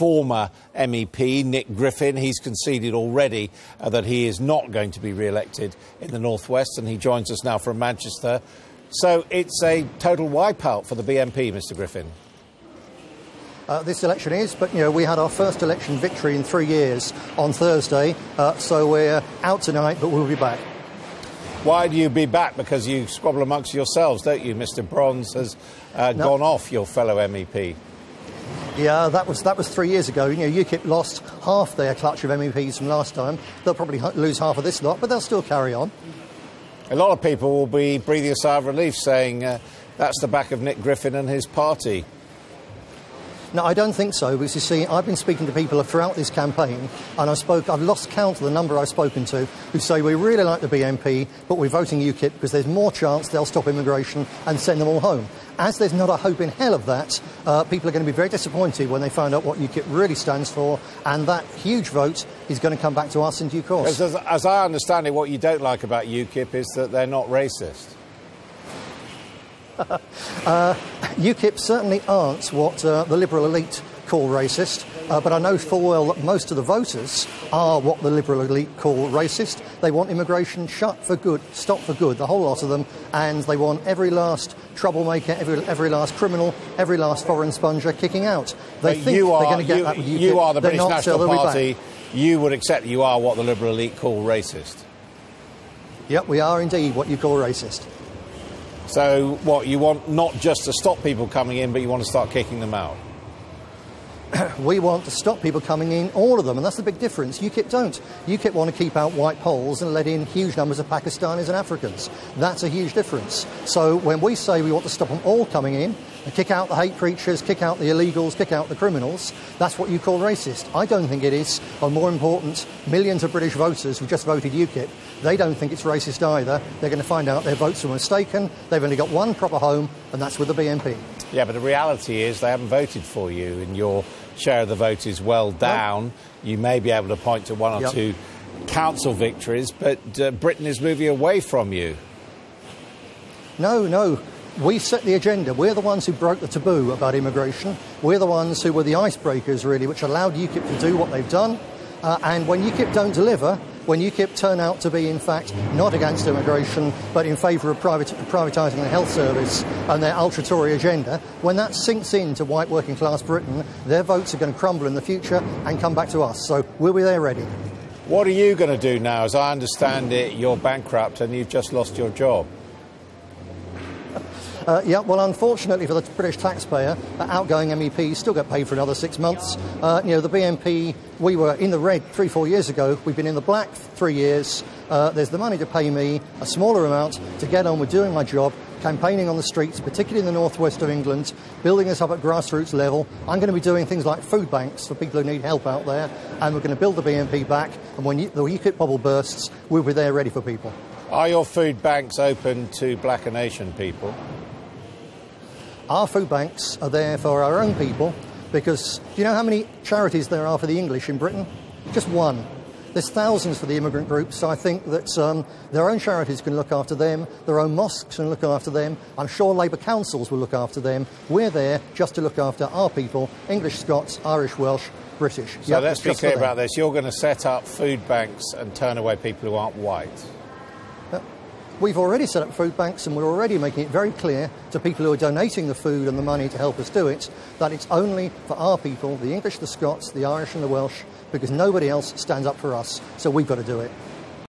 former MEP, Nick Griffin. He's conceded already that he is not going to be re-elected in the North West, and he joins us now from Manchester. So it's a total wipeout for the BNP, Mr. Griffin. This election is, but we had our first election victory in 3 years on Thursday, so we're out tonight, but we'll be back. Why do you be back? Because you squabble amongst yourselves, don't you? Mr. Bronze has gone off, your fellow MEP. Yeah, that was 3 years ago. UKIP lost half their clutch of MEPs from last time. They'll probably lose half of this lot, but they'll still carry on. A lot of people will be breathing a sigh of relief, saying that's the back of Nick Griffin and his party. No, I don't think so, because you see, I've been speaking to people throughout this campaign, and I've lost count of the number I've spoken to who say we really like the BNP, but we're voting UKIP because there's more chance they'll stop immigration and send them all home. As there's not a hope in hell of that, people are going to be very disappointed when they find out what UKIP really stands for, and that huge vote is going to come back to us in due course. As I understand it, what you don't like about UKIP is that they're not racist. UKIP certainly aren't what the Liberal elite call racist, but I know full well that most of the voters are what the Liberal elite call racist. They want immigration shut for good, stopped for good, the whole lot of them, and they want every last troublemaker, every last criminal, every last foreign sponger kicking out. They think they're going to get that with UKIP. You are the British National Party. You would accept that you are what the Liberal elite call racist? Yep, we are indeed what you call racist. So, what, you want not just to stop people coming in, but you want to start kicking them out? We want to stop people coming in, all of them, and that's the big difference. UKIP don't. UKIP want to keep out white Poles and let in huge numbers of Pakistanis and Africans. That's a huge difference. So when we say we want to stop them all coming in, and kick out the hate preachers, kick out the illegals, kick out the criminals, that's what you call racist. I don't think it is. Or more important, millions of British voters who just voted UKIP, they don't think it's racist either. They're going to find out their votes were mistaken. They've only got one proper home, and that's with the BNP. Yeah, but the reality is they haven't voted for you, and your share of the vote is well down. Yep. You may be able to point to one or two council victories, but Britain is moving away from you. No. We set the agenda. We're the ones who broke the taboo about immigration. We're the ones who were the icebreakers, really, which allowed UKIP to do what they've done. And when UKIP don't deliver, when UKIP turn out to be, in fact, not against immigration, but in favour of privatising the health service and their ultra-Tory agenda, when that sinks into white working-class Britain, their votes are going to crumble in the future and come back to us. So we'll be there ready. What are you going to do now? As I understand it, you're bankrupt and you've just lost your job. Well, unfortunately for the British taxpayer, outgoing MEPs still get paid for another 6 months. The BNP, we were in the red 3-4 years ago. We've been in the black 3 years. There's the money to pay me, a smaller amount, to get on with doing my job, campaigning on the streets, particularly in the northwest of England, building us up at grassroots level. I'm going to be doing things like food banks for people who need help out there, and we're going to build the BNP back, and when the UKIP bubble bursts, we'll be there ready for people. Are your food banks open to black and Asian people? Our food banks are there for our own people because do you know how many charities there are for the English in Britain? Just one. There's thousands for the immigrant groups, so I think that their own charities can look after them, their own mosques can look after them, I'm sure Labour councils will look after them. We're there just to look after our people, English, Scots, Irish, Welsh, British. So let's be clear about this. You're going to set up food banks and turn away people who aren't white. We've already set up food banks, and we're already making it very clear to people who are donating the food and the money to help us do it that it's only for our people, the English, the Scots, the Irish and the Welsh, because nobody else stands up for us, so we've got to do it.